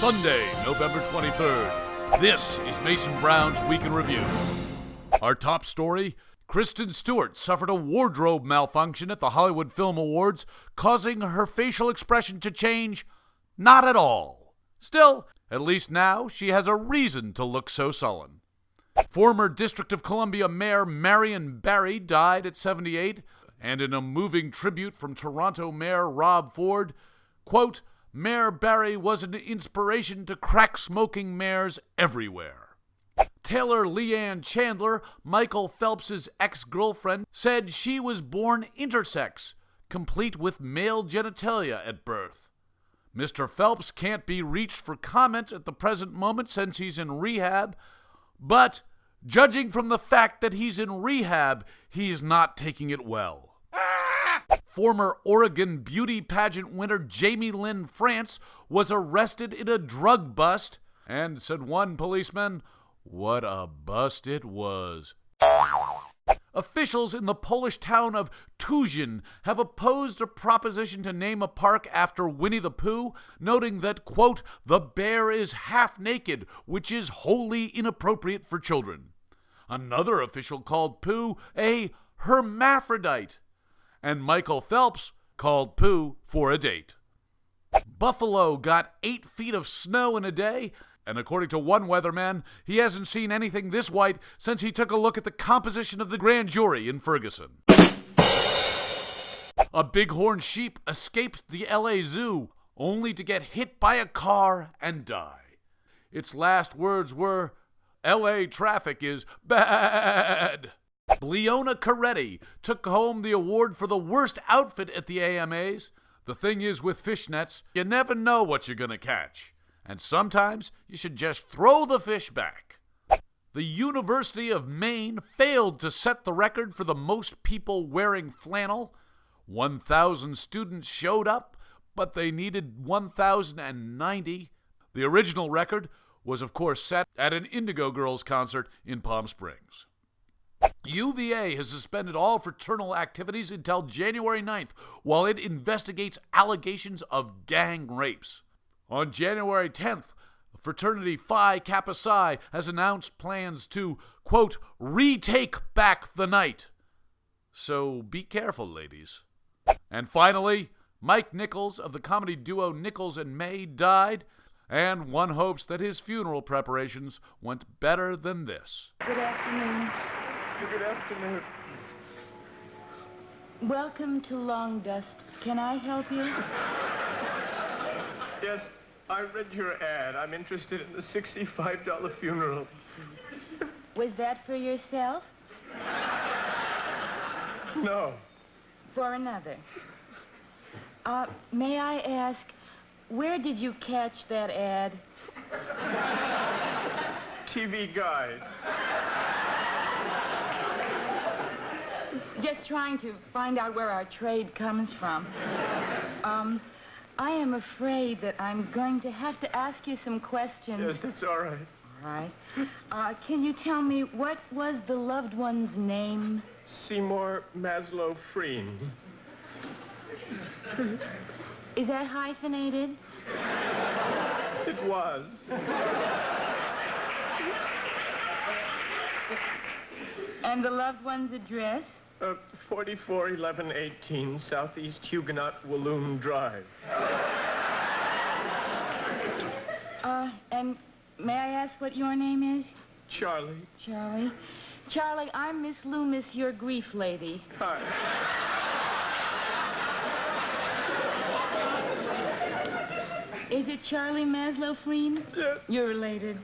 Sunday, November 23rd. This is Mason Brown's Week in Review. Our top story: Kristen Stewart suffered a wardrobe malfunction at the Hollywood Film Awards, causing her facial expression to change not at all. Still, at least now she has a reason to look so sullen. Former District of Columbia Mayor Marion Barry died at 78, and in a moving tribute from Toronto Mayor Rob Ford, quote, "Mayor Barry was an inspiration to crack-smoking mayors everywhere." Taylor Leanne Chandler, Michael Phelps' ex-girlfriend, said she was born intersex, complete with male genitalia at birth. Mr. Phelps can't be reached for comment at the present moment since he's in rehab, but judging from the fact that he's in rehab, he's not taking it well. Former Oregon beauty pageant winner Jamie Lynn France was arrested in a drug bust, and, said one policeman, "What a bust it was." Officials in the Polish town of Tuzin have opposed a proposition to name a park after Winnie the Pooh, noting that, quote, "the bear is half naked, which is wholly inappropriate for children." Another official called Pooh a hermaphrodite, and Michael Phelps called Pooh for a date. Buffalo got 8 feet of snow in a day, and according to one weatherman, he hasn't seen anything this white since he took a look at the composition of the grand jury in Ferguson. A bighorn sheep escaped the LA Zoo, only to get hit by a car and die. Its last words were, "LA traffic is bad." Leona Caretti took home the award for the worst outfit at the AMAs. The thing is, with fishnets, you never know what you're going to catch. And sometimes you should just throw the fish back. The University of Maine failed to set the record for the most people wearing flannel. 1,000 students showed up, but they needed 1,090. The original record was, of course, set at an Indigo Girls concert in Palm Springs. UVA has suspended all fraternal activities until January 9th while it investigates allegations of gang rapes. On January 10th, fraternity Phi Kappa Psi has announced plans to, quote, "retake back the night." So be careful, ladies. And finally, Mike Nichols of the comedy duo Nichols and May died, and one hopes that his funeral preparations went better than this. Good afternoon. Good afternoon. Welcome to Long Dust. Can I help you? Yes, I read your ad. I'm interested in the $65 funeral. Was that for yourself? No. For another? May I ask, where did you catch that ad? TV Guide. Just trying to find out where our trade comes from. I am afraid that I'm going to have to ask you some questions. Yes, that's all right. All right. Can you tell me, what was the loved one's name? Seymour Maslow Freen. Is that hyphenated? It was. And the loved one's address? 441118 Southeast Huguenot Walloon Drive. And may I ask what your name is? Charlie. Charlie. Charlie, I'm Miss Loomis, your grief lady. Hi. Is it Charlie Maslow Freen? Yes. You're related.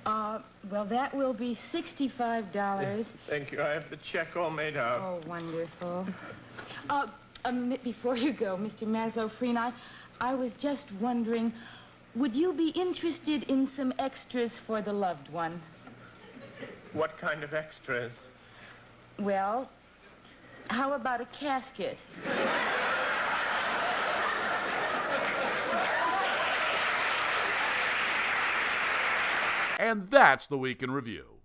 Well, that will be $65. Thank you. I have the check all made out. Oh, wonderful. A minute before you go, Mr. Maslow Freen, I was just wondering, would you be interested in some extras for the loved one? What kind of extras? Well, how about a casket? And that's the Week in Review.